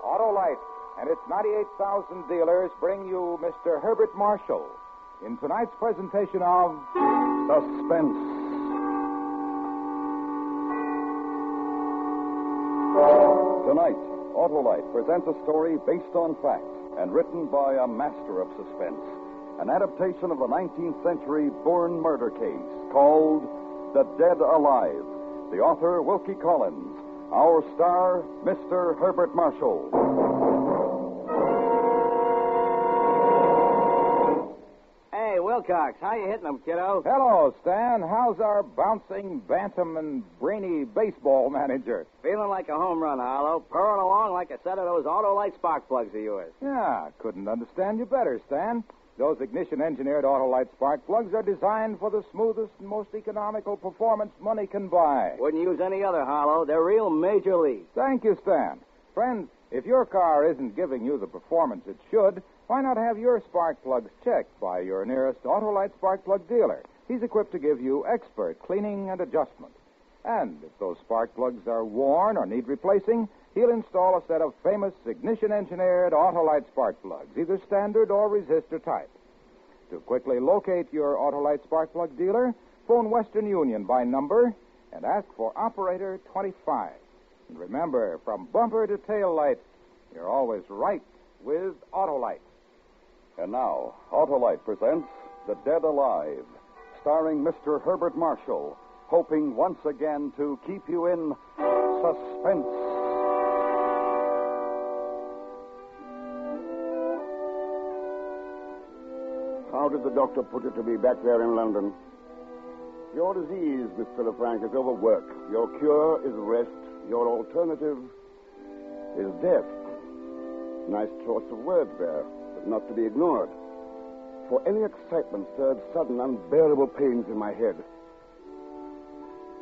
Autolite and its 98,000 dealers bring you Mr. Herbert Marshall in tonight's presentation of Suspense. Tonight, Autolite presents a story based on fact and written by a master of suspense. An adaptation of the 19th century Bourne murder case called The Dead Alive. The author, Wilkie Collins. Our star, Mr. Herbert Marshall. Hey, Wilcox, how you hitting them, kiddo? Hello, Stan. How's our bouncing bantam and brainy baseball manager? Feeling like a home run, Harlow. Purring along like a set of those Autolite spark plugs of yours. Yeah, couldn't understand you better, Stan. Those ignition-engineered Autolite spark plugs are designed for the smoothest and most economical performance money can buy. Wouldn't use any other, Harlow. They're real major league. Thank you, Stan. Friends, if your car isn't giving you the performance it should, why not have your spark plugs checked by your nearest Autolite spark plug dealer? He's equipped to give you expert cleaning and adjustment. And if those spark plugs are worn or need replacing, he'll install a set of famous ignition-engineered Autolite spark plugs, either standard or resistor type. To quickly locate your Autolite spark plug dealer, phone Western Union by number and ask for Operator 25. And remember, from bumper to tail light, you're always right with Autolite. And now, Autolite presents The Dead Alive, starring Mr. Herbert Marshall, hoping once again to keep you in suspense. How did the doctor put it to me back there in London? Your disease, Mr. LeFranc, is overwork. Your cure is rest. Your alternative is death. Nice choice of words there, but not to be ignored. For any excitement stirred sudden, unbearable pains in my head.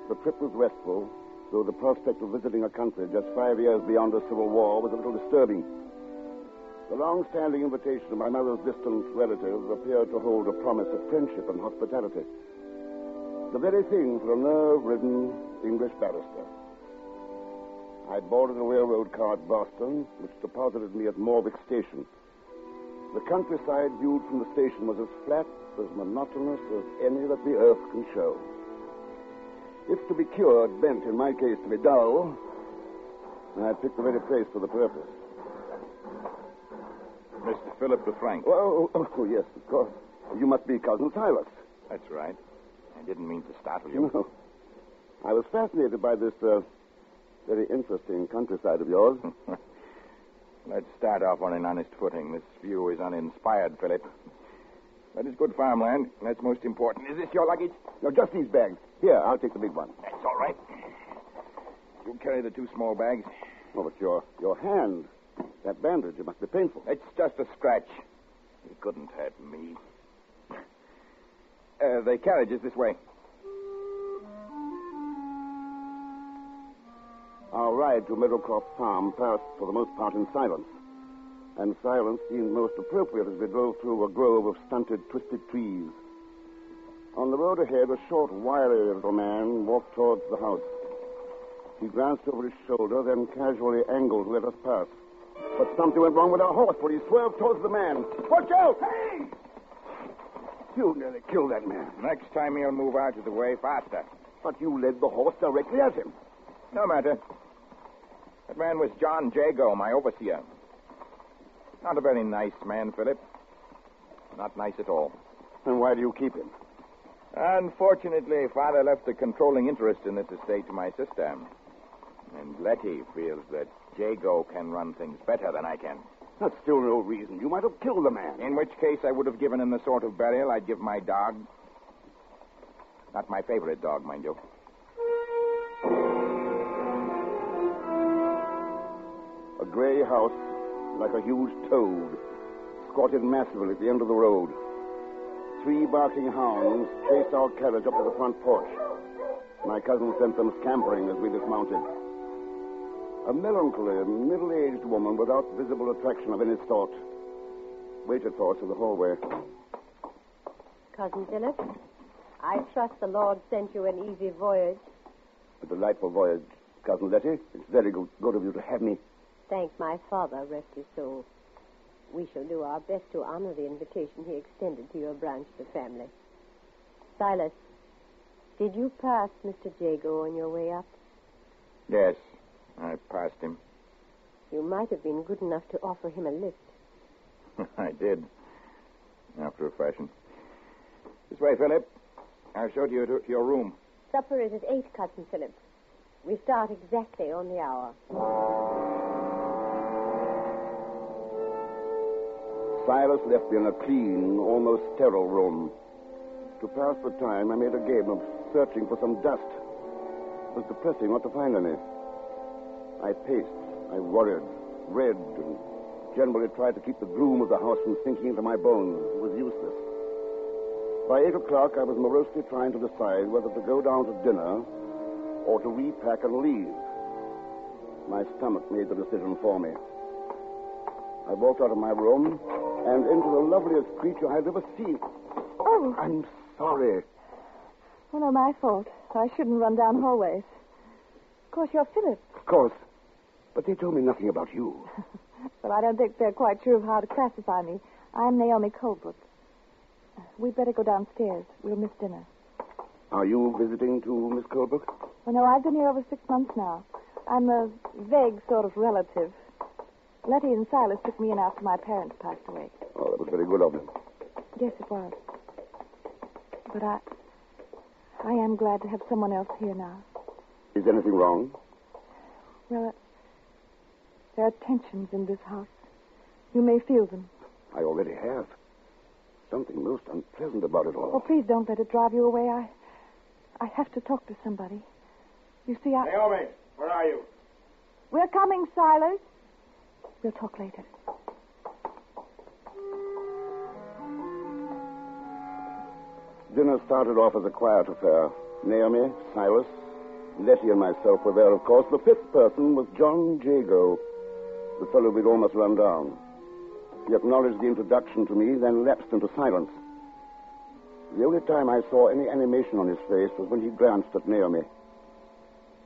The trip was restful, though the prospect of visiting a country just 5 years beyond a civil war was a little disturbing. The long-standing invitation of my mother's distant relatives appeared to hold a promise of friendship and hospitality. The very thing for a nerve-ridden English barrister. I boarded a railroad car at Boston, which deposited me at Morvick Station. The countryside viewed from the station was as flat, as monotonous as any that the earth can show. If to be cured meant, in my case, to be dull, I picked the very place for the purpose. Mr. Philip LeFranc. Oh, yes, of course. You must be Cousin Silas. That's right. I didn't mean to startle you. No. I was fascinated by this very interesting countryside of yours. Let's start off on an honest footing. This view is uninspired, Philip. But it's good farmland. That's most important. Is this your luggage? No, just these bags. Here, I'll take the big one. That's all right. You carry the two small bags. Oh, but your hand, that bandage, it must be painful. It's just a scratch. It couldn't hurt me. The carriage is this way. Our ride to Meadowcroft Farm passed, for the most part, in silence. And silence seemed most appropriate as we drove through a grove of stunted, twisted trees. On the road ahead, a short, wiry little man walked towards the house. He glanced over his shoulder, then casually angled to let us pass. But something went wrong with our horse, for he swerved towards the man. Watch out! Hey! You nearly killed that man. Next time he'll move out of the way faster. But you led the horse directly at him. No matter. That man was John Jago, my overseer. Not a very nice man, Philip. Not nice at all. And why do you keep him? Unfortunately, Father left a controlling interest in this estate to my sister. And Letty feels that Jago can run things better than I can. That's still no reason. You might have killed the man. In which case, I would have given him the sort of burial I'd give my dog. Not my favorite dog, mind you. A gray house, like a huge toad, squatted massively at the end of the road. 3 barking hounds chased our carriage up to the front porch. My cousin sent them scampering as we dismounted. A melancholy, middle-aged woman without visible attraction of any sort waited for us in the hallway. Cousin Philip, I trust the Lord sent you an easy voyage. A delightful voyage, Cousin Letty. It's very good of you to have me. thank my father, rest his soul. We shall do our best to honor the invitation he extended to your branch of the family. Silas, did you pass Mr. Jago on your way up? Yes, I passed him. You might have been good enough to offer him a lift. I did, after a fashion. This way, Philip. I'll show you to your room. Supper is at 8, Cousin Philip. We start exactly on the hour. Silas left me in a clean, almost sterile room. To pass the time, I made a game of searching for some dust. It was depressing not to find any. I paced, I worried, read, and generally tried to keep the gloom of the house from sinking into my bones. It was useless. By 8 o'clock, I was morosely trying to decide whether to go down to dinner or to repack and leave. My stomach made the decision for me. I walked out of my room and into the loveliest creature I'd ever seen. Oh. I'm sorry. Oh, no, my fault. I shouldn't run down hallways. Of course, you're Philip. Of course. But they told me nothing about you. Well, I don't think they're quite sure of how to classify me. I'm Naomi Colebrook. We'd better go downstairs. We'll miss dinner. Are you visiting to Miss Colebrook? Oh, no, I've been here over 6 months now. I'm a vague sort of relative. Letty and Silas took me in after my parents passed away. Oh, that was very good of them. Yes, it was. But I am glad to have someone else here now. Is anything wrong? Well, there are tensions in this house. You may feel them. I already have. Something most unpleasant about it all. Oh, please don't let it drive you away. I have to talk to somebody. You see, Naomi, where are you? We're coming, Silas. We'll talk later. Dinner started off as a quiet affair. Naomi, Silas, Letty, and myself were there, of course. The fifth person was John Jago, the fellow we'd almost run down. He acknowledged the introduction to me, then lapsed into silence. The only time I saw any animation on his face was when he glanced at Naomi.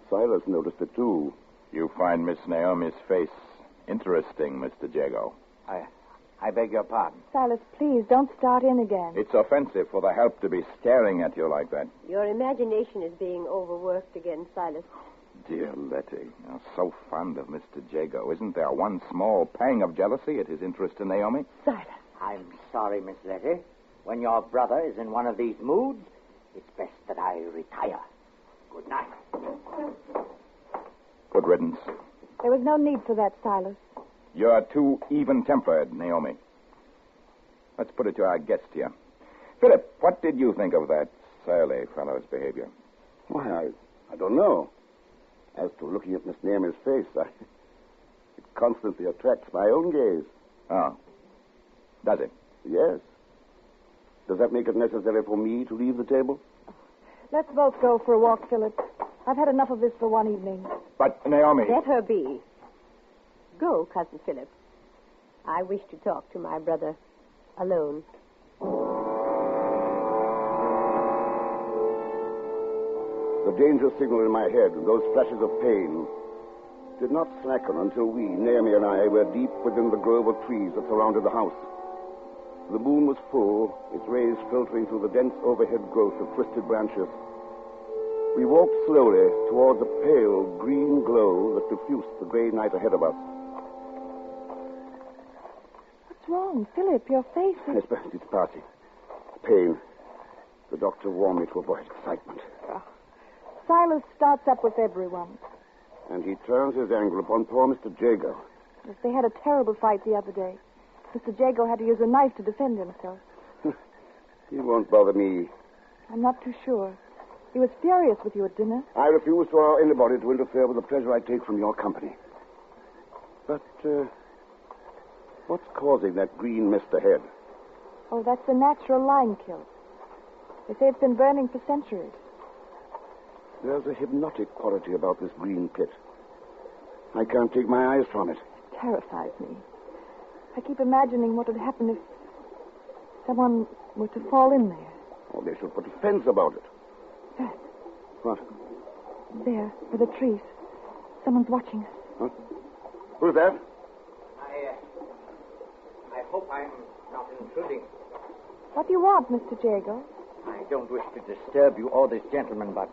Silas noticed it, too. You find Miss Naomi's face interesting, Mr. Jago. I beg your pardon. Silas, please, don't start in again. It's offensive for the help to be staring at you like that. Your imagination is being overworked again, Silas. Dear Letty, you're so fond of Mr. Jago. Isn't there one small pang of jealousy at his interest in Naomi? Silas. I'm sorry, Miss Letty. When your brother is in one of these moods, it's best that I retire. Good night. Good riddance. There was no need for that, Silas. You're too even-tempered, Naomi. Let's put it to our guest here. Philip, what did you think of that surly fellow's behavior? Why, I don't know. As to looking at Miss Naomi's face, it constantly attracts my own gaze. Oh. Does it? Yes. Does that make it necessary for me to leave the table? Let's both go for a walk, Philip. I've had enough of this for one evening. But, Naomi... Let her be. Go, Cousin Philip. I wish to talk to my brother alone. The danger signal in my head, those flashes of pain, did not slacken until we, Naomi and I, were deep within the grove of trees that surrounded the house. The moon was full, its rays filtering through the dense overhead growth of twisted branches. We walked slowly towards a pale green glow that diffused the gray night ahead of us. What's wrong, Philip? Your face is... It's passing. Pain. The doctor warned me to avoid excitement. Silas starts up with everyone. And he turns his anger upon poor Mr. Jago. Yes, they had a terrible fight the other day. Mr. Jago had to use a knife to defend himself. He won't bother me. I'm not too sure. He was furious with you at dinner. I refuse to allow anybody to interfere with the pleasure I take from your company. But, what's causing that green mist ahead? Oh, that's a natural lime kiln. They say it's been burning for centuries. There's a hypnotic quality about this green pit. I can't take my eyes from it. It terrifies me. I keep imagining what would happen if someone were to fall in there. Oh, they should put a fence about it. That. What? There, for the trees. Someone's watching us. Huh? Who's that? I hope I'm not intruding. What do you want, Mr. Jago? I don't wish to disturb you or this gentleman, but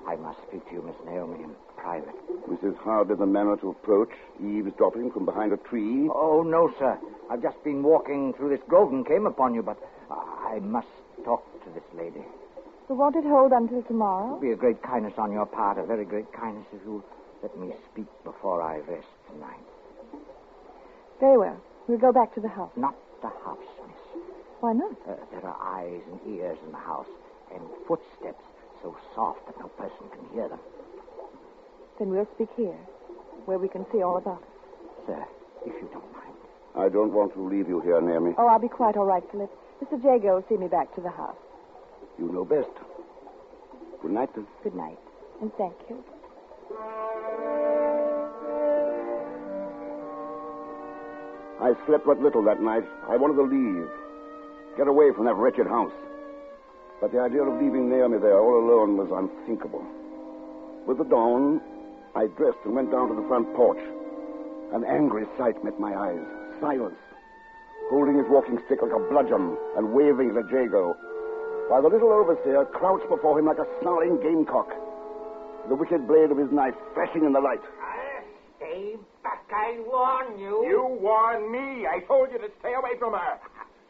I must speak to you, Miss Naomi, in private. Mrs. Howard the manner to approach, eavesdropping from behind a tree. Oh, no, sir. I've just been walking through this grove and came upon you, but I must talk to this lady. So won't it hold until tomorrow? It would be a great kindness on your part, a very great kindness if you let me speak before I rest tonight. Very well. We'll go back to the house. Not the house, miss. Why not? There are eyes and ears in the house, and footsteps so soft that no person can hear them. Then we'll speak here, where we can see all about it. Sir, if you don't mind. I don't want to leave you here, Naomi. Oh, I'll be quite all right, Philip. Mr. Jago will see me back to the house. You know best. Good night, then. Good night, and thank you. I slept but little that night. I wanted to leave. Get away from that wretched house. But the idea of leaving Naomi there all alone was unthinkable. With the dawn, I dressed and went down to the front porch. An angry sight met my eyes. Silas, holding his walking stick like a bludgeon and waving it at Jago, while the little overseer crouched before him like a snarling gamecock, the wicked blade of his knife flashing in the light. Stay back, I warn you. You warn me. I told you to stay away from her.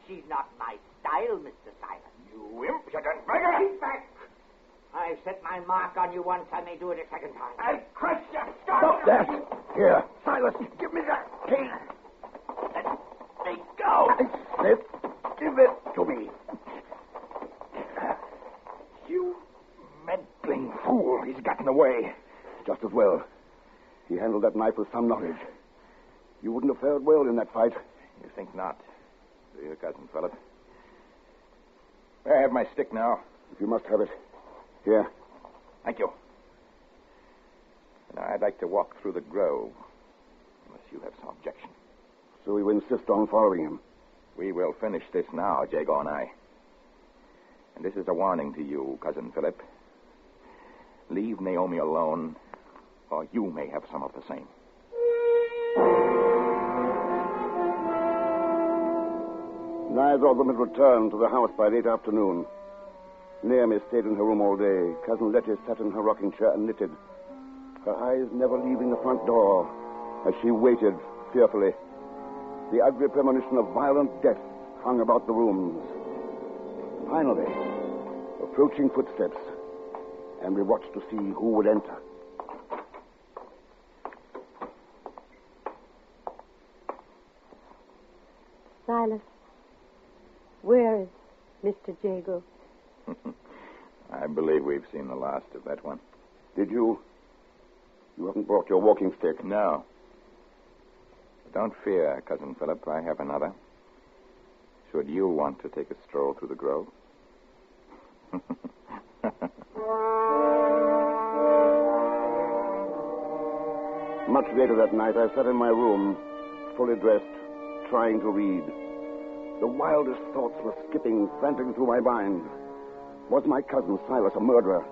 She's not my style, Mr. Silas. You impudent beggar. Keep back. I've set my mark on you once. I may do it a second time. I'll crush you. Stop that! Here, Silas, give me that key. Let me go. I said, give it to me. You meddling fool. He's gotten away. Just as well. He handled that knife with some knowledge. You wouldn't have fared well in that fight. You think not, do you, Cousin Philip? I have my stick now. If you must have it. Here. Thank you. Now, I'd like to walk through the grove, unless you have some objection. So you insist on following him? We will finish this now, Jago and I. And this is a warning to you, Cousin Philip. Leave Naomi alone, or you may have some of the same. Neither of them had returned to the house by late afternoon. Naomi stayed in her room all day. Cousin Letty sat in her rocking chair and knitted, her eyes never leaving the front door as she waited fearfully. The ugly premonition of violent death hung about the rooms. Finally, approaching footsteps, and we watched to see who would enter. Silas, where is Mr. Jago? I believe we've seen the last of that one. Did you? You haven't brought your walking stick? No. But don't fear, Cousin Philip. I have another. Should you want to take a stroll through the grove? Much later that night, I sat in my room, fully dressed, trying to read. The wildest thoughts were skipping frantically through my mind. Was my cousin Silas a murderer?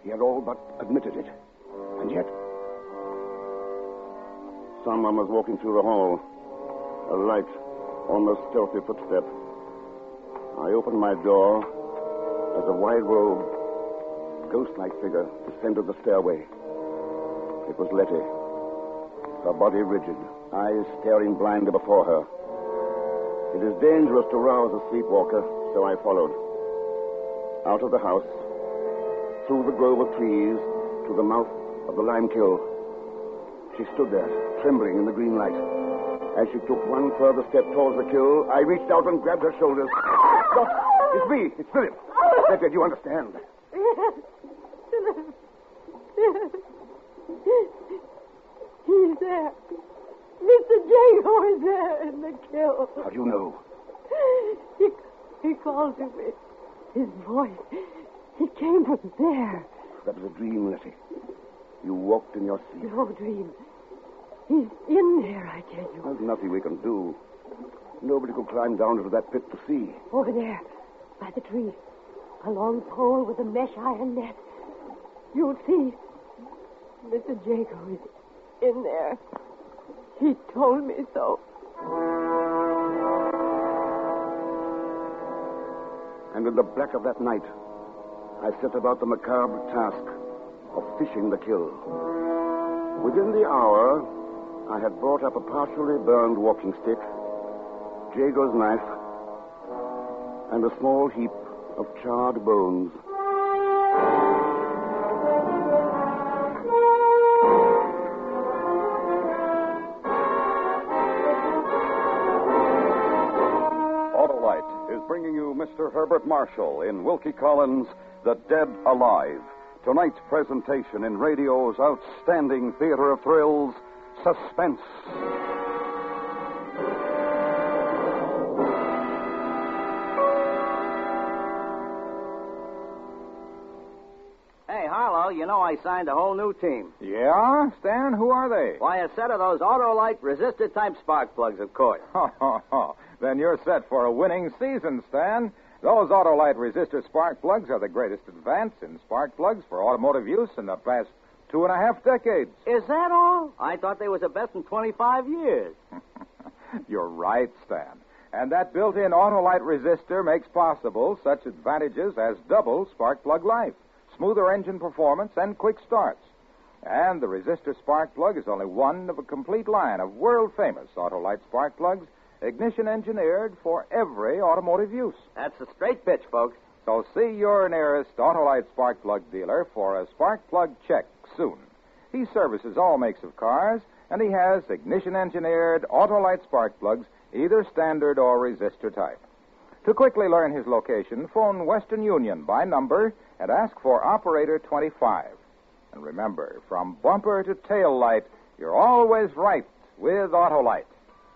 He had all but admitted it. And yet, someone was walking through the hall. A light, almost stealthy footstep. I opened my door as a wide-robed, ghost-like figure descended the stairway. It was Letty, her body rigid, eyes staring blindly before her. It is dangerous to rouse a sleepwalker, so I followed. Out of the house, through the grove of trees, to the mouth of the lime kiln. She stood there, trembling in the green light. As she took one further step towards the kiln, I reached out and grabbed her shoulders. Stop! It's me! It's Philip! Letty, do you understand? Yes, Philip. Yes. He's there. Mr. Jago is there in the kiln. How do you know? He called to me. His voice, he came from there. That was a dream, Letty. You walked in your sleep. No dream. He's in there, I tell you. There's nothing we can do. Nobody could climb down into that pit to see. Over there, by the tree. A long pole with a mesh iron net. You'll see. Mr. Jago is in there. He told me so. And in the black of that night, I set about the macabre task of fishing the kill. Within the hour, I had brought up a partially burned walking stick, Jago's knife, and a small heap of charred bones. Autolite is bringing you Mr. Herbert Marshall in Wilkie Collins' The Dead Alive. Tonight's presentation in radio's outstanding theater of thrills, Suspense. Hey, Harlow, you know I signed a whole new team. Yeah? Stan, who are they? Why, a set of those Autolite resistor-type spark plugs, of course. Then you're set for a winning season, Stan. Those Autolite resistor spark plugs are the greatest advance in spark plugs for automotive use in the past 2.5 decades. Is that all? I thought they was the best in 25 years. You're right, Stan. And that built-in Autolite resistor makes possible such advantages as double spark plug life, smoother engine performance, and quick starts. And the resistor spark plug is only one of a complete line of world-famous Autolite spark plugs, ignition engineered for every automotive use. That's a straight pitch, folks. So see your nearest Autolite spark plug dealer for a spark plug check soon. He services all makes of cars, and he has ignition engineered Autolite spark plugs, either standard or resistor type. To quickly learn his location, phone Western Union by number and ask for operator 25. And remember, from bumper to tail light, you're always right with Autolite.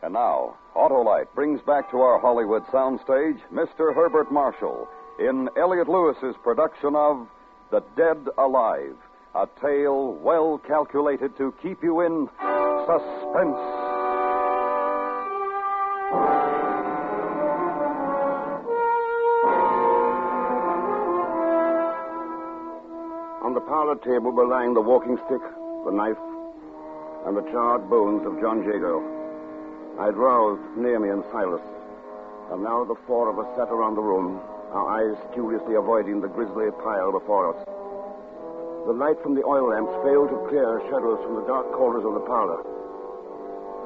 And now, Autolite brings back to our Hollywood soundstage Mr. Herbert Marshall in Elliot Lewis's production of The Dead Alive, a tale well calculated to keep you in suspense. On the parlor table were lying the walking stick, the knife, and the charred bones of John Jago. I'd roused Naomi and Silas, and now the four of us sat around the room, our eyes curiously avoiding the grisly pile before us. The light from the oil lamps failed to clear shadows from the dark corners of the parlor.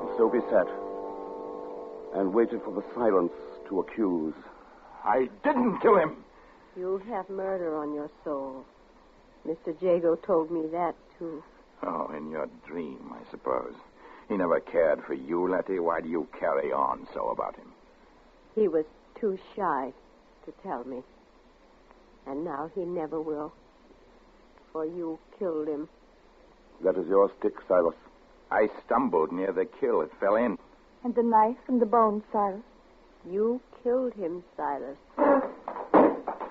And so we sat and waited for the silence to accuse. I didn't kill him. You have murder on your soul. Mr. Jago told me that, too. Oh, in your dream, I suppose. He never cared for you, Letty. Why do you carry on so about him? He was too shy to tell me. And now he never will. For you killed him. That is your stick, Silas. I stumbled near the kill. It fell in. And the knife and the bones, Silas. You killed him, Silas.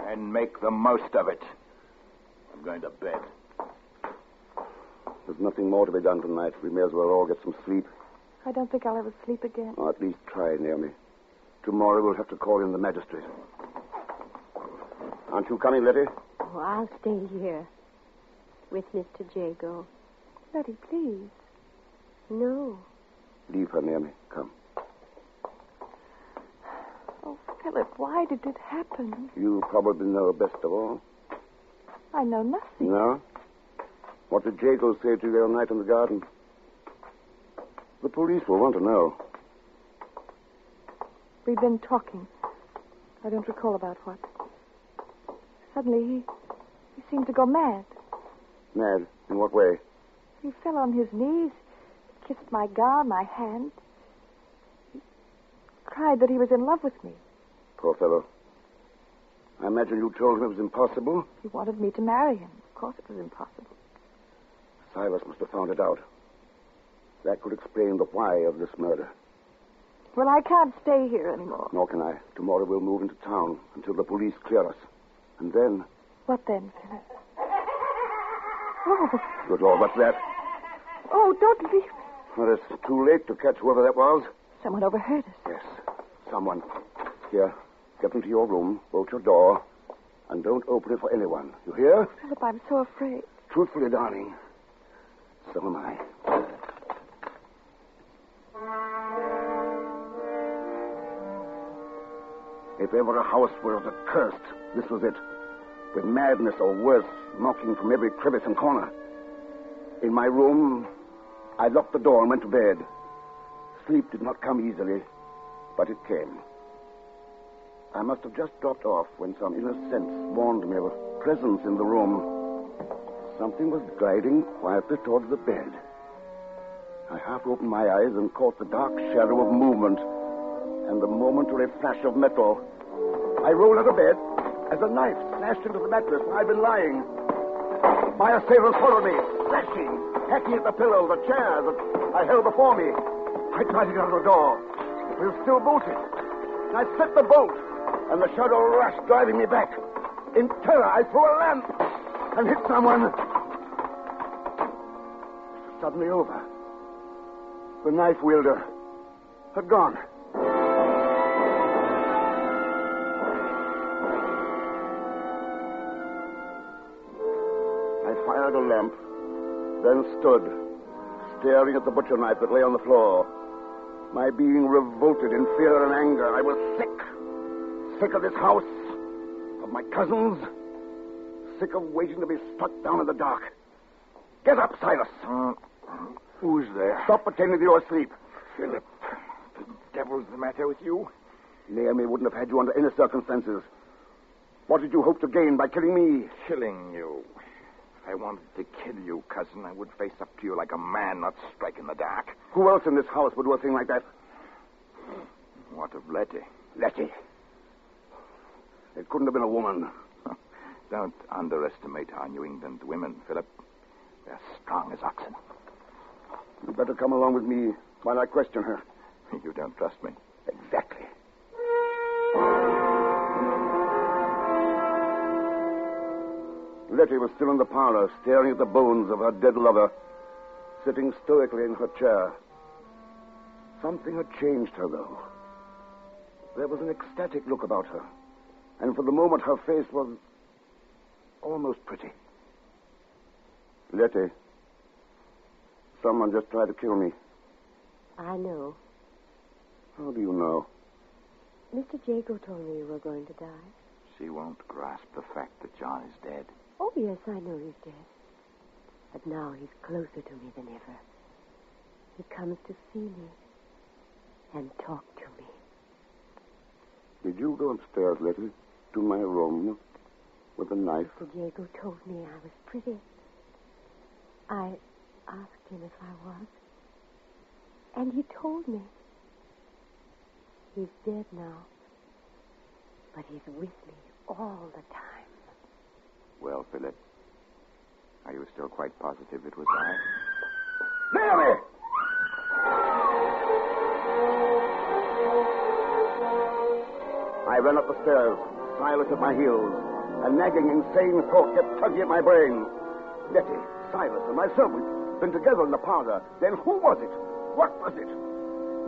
And make the most of it. I'm going to bed. There's nothing more to be done tonight. We may as well all get some sleep. I don't think I'll ever sleep again. Or at least try, Naomi. Tomorrow we'll have to call in the magistrate. Aren't you coming, Letty? Oh, I'll stay here with Mr. Jago. Letty, please. No. Leave her, Naomi. Come. Oh, Philip, why did it happen? You probably know best of all. I know nothing. No? What did Jago say to you the other night in the garden? The police will want to know. We've been talking. I don't recall about what. Suddenly, he seemed to go mad. Mad? In what way? He fell on his knees, kissed my gown, my hand. He cried that he was in love with me. Poor fellow. I imagine you told him it was impossible. He wanted me to marry him. Of course it was impossible. Silas must have found it out. That could explain the why of this murder. Well, I can't stay here anymore. Nor can I. Tomorrow we'll move into town until the police clear us. And then... What then, Philip? Oh. Good Lord, what's that? Oh, don't leave me. Well, it's too late to catch whoever that was. Someone overheard us. Yes, someone. Here, get into your room, bolt your door, and don't open it for anyone. You hear? Philip, I'm so afraid. Truthfully, darling, so am I. If ever a house was accursed, this was it. With madness or worse, knocking from every crevice and corner. In my room, I locked the door and went to bed. Sleep did not come easily, but it came. I must have just dropped off when some inner sense warned me of a presence in the room. Something was gliding quietly towards the bed. I half opened my eyes and caught the dark shadow of movement and the momentary flash of metal. I rolled out of bed as a knife slashed into the mattress where I'd been lying. My assailants followed me, slashing, hacking at the pillow, the chair that I held before me. I tried to get out of the door. It was still bolted. I set the bolt, and the shadow rushed, driving me back. In terror, I threw a lamp and hit someone. It was suddenly over. The knife wielder had gone. I fired a lamp, then stood, staring at the butcher knife that lay on the floor. My being revolted in fear and anger. I was sick. Sick of this house, of my cousins, sick of waiting to be struck down in the dark. Get up, Silas. Who's there? Stop pretending that you're asleep. Philip, the devil's the matter with you? Naomi wouldn't have had you under any circumstances. What did you hope to gain by killing me? Killing you. If I wanted to kill you, cousin, I would face up to you like a man, not strike in the dark. Who else in this house would do a thing like that? What of Letty? Letty. It couldn't have been a woman. Don't underestimate our New England women, Philip. They're strong as oxen. You better come along with me while I question her. You don't trust me? Exactly. Letty was still in the parlor, staring at the bones of her dead lover, sitting stoically in her chair. Something had changed her, though. There was an ecstatic look about her, and for the moment her face was almost pretty. Letty, someone just tried to kill me. I know. How do you know? Mr. Jago told me you were going to die. She won't grasp the fact that John is dead. Oh, yes, I know he's dead. But now he's closer to me than ever. He comes to see me and talk to me. Did you go upstairs, Letty, to my room with a knife? Mr. Jago told me I was pretty. I asked him if I was. And he told me. He's dead now. But he's with me all the time. Well, Philip, are you still quite positive it was I? Naomi! I ran up the stairs, Silas at my heels. A nagging, insane thought kept tugging at my brain. Letty, Silas, and myself, we'd been together in the parlor. Then who was it? What was it?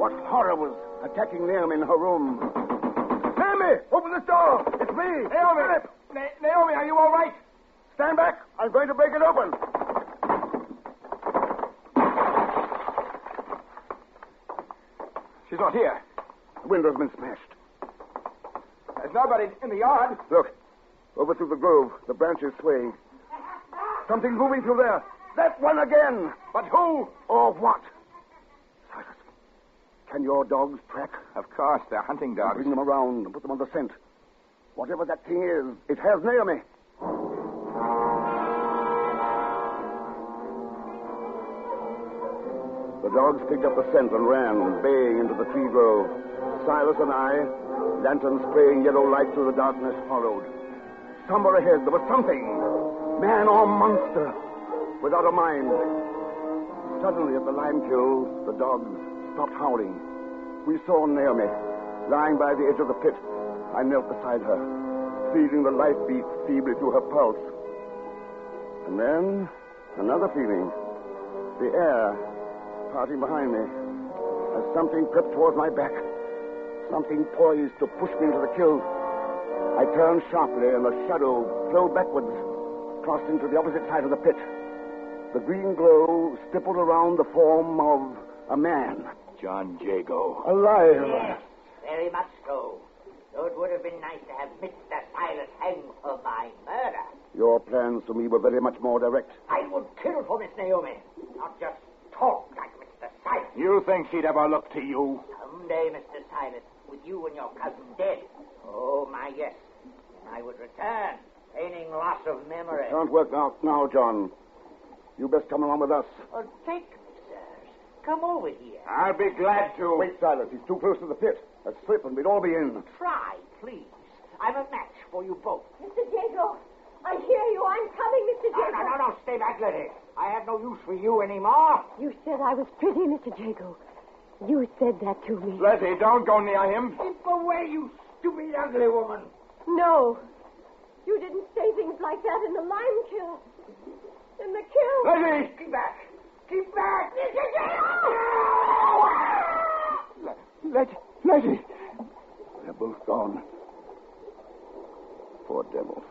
What horror was attacking Naomi in her room? Naomi! Open this door! It's me! Naomi! Philip! Naomi, are you all right? Stand back! I'm going to break it open. She's not here. The window's been smashed. There's nobody in the yard. Look, over through the grove, the branches swaying. Something's moving through there. That one again. But who? Or what? Silas, can your dogs track? Of course, they're hunting dogs. Bring them around and put them on the scent. Whatever that thing is, it has Naomi. The dogs picked up the scent and ran, baying into the tree grove. Silas and I, lanterns spraying yellow light through the darkness, followed. Somewhere ahead, there was something, man or monster, without a mind. Suddenly, at the lime kiln, the dogs stopped howling. We saw Naomi, lying by the edge of the pit. I knelt beside her, feeling the life beat feebly through her pulse. And then, another feeling. The air parting behind me, as something crept towards my back. Something poised to push me into the kiln. I turned sharply, and the shadow flowed backwards, crossing to the opposite side of the pit. The green glow stippled around the form of a man. John Jago. Alive. Yes, very much so. Though it would have been nice to have Mr. Silas hanged for my murder. Your plans to me were very much more direct. I would kill for Miss Naomi, not just talk like Mr. Silas. You think she'd ever look to you? Someday, Mr. Silas, with you and your cousin dead. Oh, my, yes. And I would return, feigning loss of memory. Can't work out now, John. You best come along with us. Oh, take me, sirs. Come over here. I'll be glad to. Wait, Silas. He's too close to the pit. A slip and we'd all be in. Try, please. I'm a match for you both. Mr. Jago, I hear you. I'm coming, Mr. Jago. No. Stay back, Letty. I have no use for you anymore. You said I was pretty, Mr. Jago. You said that to me. Letty, don't go near him. Keep away, you stupid, ugly woman. No. You didn't say things like that in the lime kiln. In the kiln. Letty! Keep back. Keep back. Mr. Jago! Letty! They're both gone. Poor devils.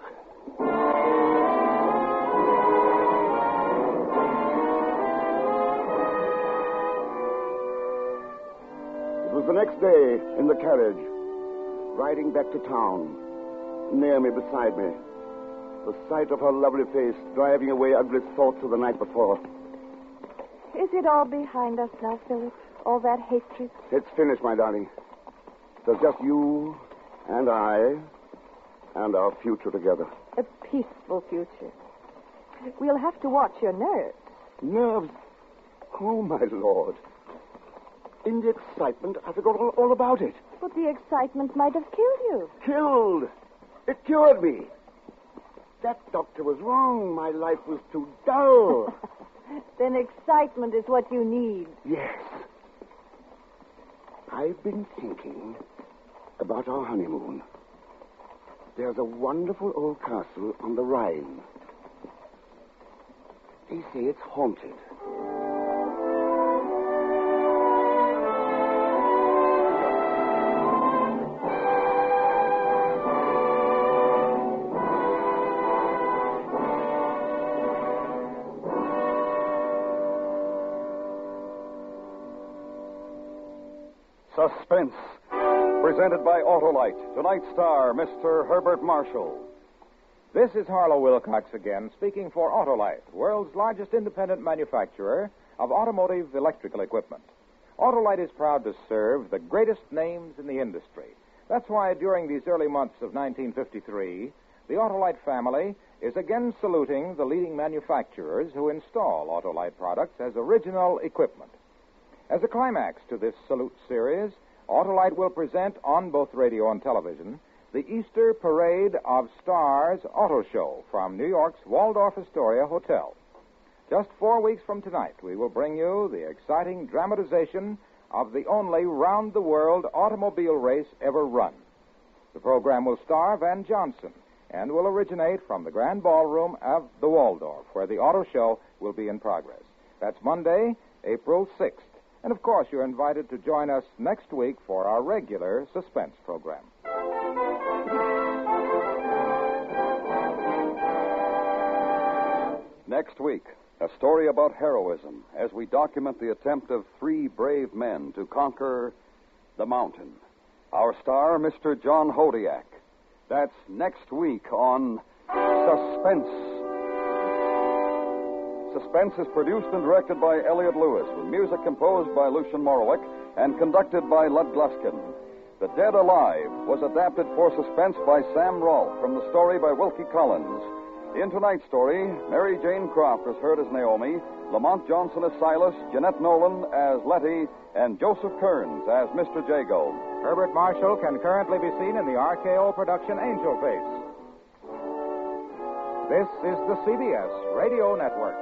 It was the next day, in the carriage, riding back to town. Naomi beside me. The sight of her lovely face driving away ugly thoughts of the night before. Is it all behind us now, Philip? All that hatred? It's finished, my darling. There's just you and I and our future together. A peaceful future. We'll have to watch your nerves. Nerves? Oh, my Lord. In the excitement, I forgot all about it. But the excitement might have killed you. Killed. It cured me. That doctor was wrong. My life was too dull. Then excitement is what you need. Yes. I've been thinking about our honeymoon. There's a wonderful old castle on the Rhine. They say it's haunted. Suspense, presented by Autolite. Tonight's star, Mr. Herbert Marshall. This is Harlow Wilcox again, speaking for Autolite, world's largest independent manufacturer of automotive electrical equipment. Autolite is proud to serve the greatest names in the industry. That's why during these early months of 1953, the Autolite family is again saluting the leading manufacturers who install Autolite products as original equipment. As a climax to this salute series, Autolite will present on both radio and television the Easter Parade of Stars Auto Show from New York's Waldorf Astoria Hotel. Just 4 weeks from tonight, we will bring you the exciting dramatization of the only round-the-world automobile race ever run. The program will star Van Johnson and will originate from the Grand Ballroom of the Waldorf, where the auto show will be in progress. That's Monday, April 6th. And, of course, you're invited to join us next week for our regular Suspense program. Next week, a story about heroism as we document the attempt of 3 brave men to conquer the mountain. Our star, Mr. John Hodiak. That's next week on Suspense. Suspense is produced and directed by Elliott Lewis, with music composed by Lucian Morowick and conducted by Lud Gluskin. The Dead Alive was adapted for Suspense by Sam Rolfe from the story by Wilkie Collins. In tonight's story, Mary Jane Croft is heard as Naomi, Lamont Johnson as Silas, Jeanette Nolan as Letty, and Joseph Kearns as Mr. Jago. Herbert Marshall can currently be seen in the RKO production Angel Face. This is the CBS Radio Network.